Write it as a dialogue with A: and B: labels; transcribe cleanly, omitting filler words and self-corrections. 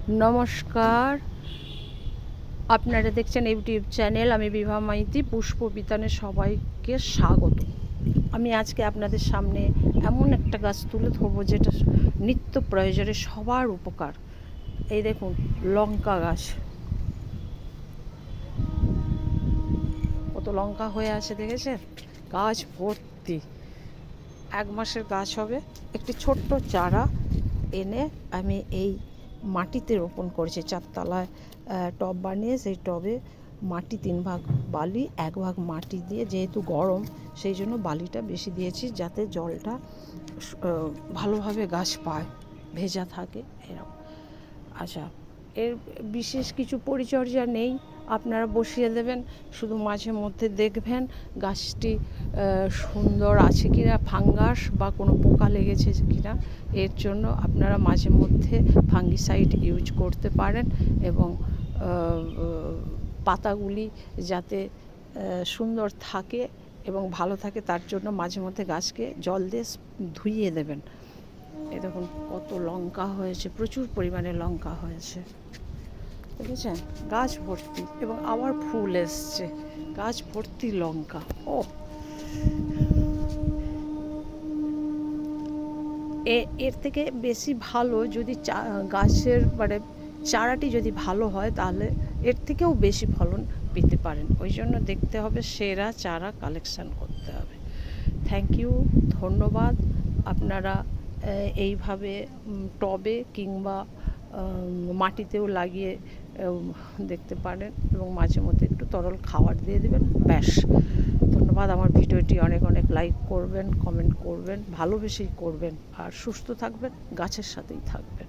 A: নমস্কার, আপনারা দেখছেন ইউটিউব চ্যানেল। আমি বিভা মাইতি। পুষ্পবিতানে সবাইকে স্বাগত। আমি আজকে আপনাদের সামনে এমন একটা গাছ তুলে ধরবো যেটা নিত্য প্রয়োজনে সবার উপকার। এই দেখুন, লঙ্কা গাছ। কত লঙ্কা হয়ে আছে দেখেছেন? গাছ ভর্তি। 1 মাসের গাছ হবে। একটি ছোট্ট চারা এনে আমি এই মাটিতে রোপণ করেছি। 4 তলায় টব বানিয়ে সেই টবে মাটি 3 ভাগ বালি 1 ভাগ মাটি দিয়ে, যেহেতু গরম সেই জন্য বালিটা বেশি দিয়েছি যাতে জলটা ভালোভাবে গাছ পায়, ভেজা থাকে এরকম। আচ্ছা, এর বিশেষ কিছু পরিচর্যা নেই, আপনারা বসিয়ে দেবেন, শুধু মাঝে মধ্যে দেখবেন গাছটি সুন্দর আছে কিনা, ফাঙ্গাস বা কোনো পোকা লেগেছে কিনা। এর জন্য আপনারা মাঝে মধ্যে ফাঙ্গিসাইড ইউজ করতে পারেন এবং পাতাগুলি যাতে সুন্দর থাকে এবং ভালো থাকে তার জন্য মাঝে মধ্যে গাছকে জল দিয়ে ধুইয়ে দেবেন। এই দেখুন কত লঙ্কা হয়েছে, প্রচুর পরিমাণে লঙ্কা হয়েছে, দেখেছেন? গাছ ভর্তি এবং আবার ফুল এসছে, গাছ ভর্তি লঙ্কা। ও, এর থেকে বেশি ভালো যদি গাছের মানে চারাটি যদি ভালো হয় তাহলে এর থেকেও বেশি ফলন পেতে পারেন। ওই জন্য দেখতে হবে, সেরা চারা কালেকশান করতে হবে। থ্যাংক ইউ, ধন্যবাদ। আপনারা এইভাবে টবে কিংবা মাটিতেও লাগিয়ে দেখতে পারেন এবং মাঝে মধ্যে একটু তরল খাবার দিয়ে দেবেন, ব্যাস। ধন্যবাদ। আমার ভিডিওটি অনেক অনেক লাইক করবেন, কমেন্ট করবেন, ভালোবেসেই করবেন, আর সুস্থ থাকবেন, গাছের সাথেই থাকবেন।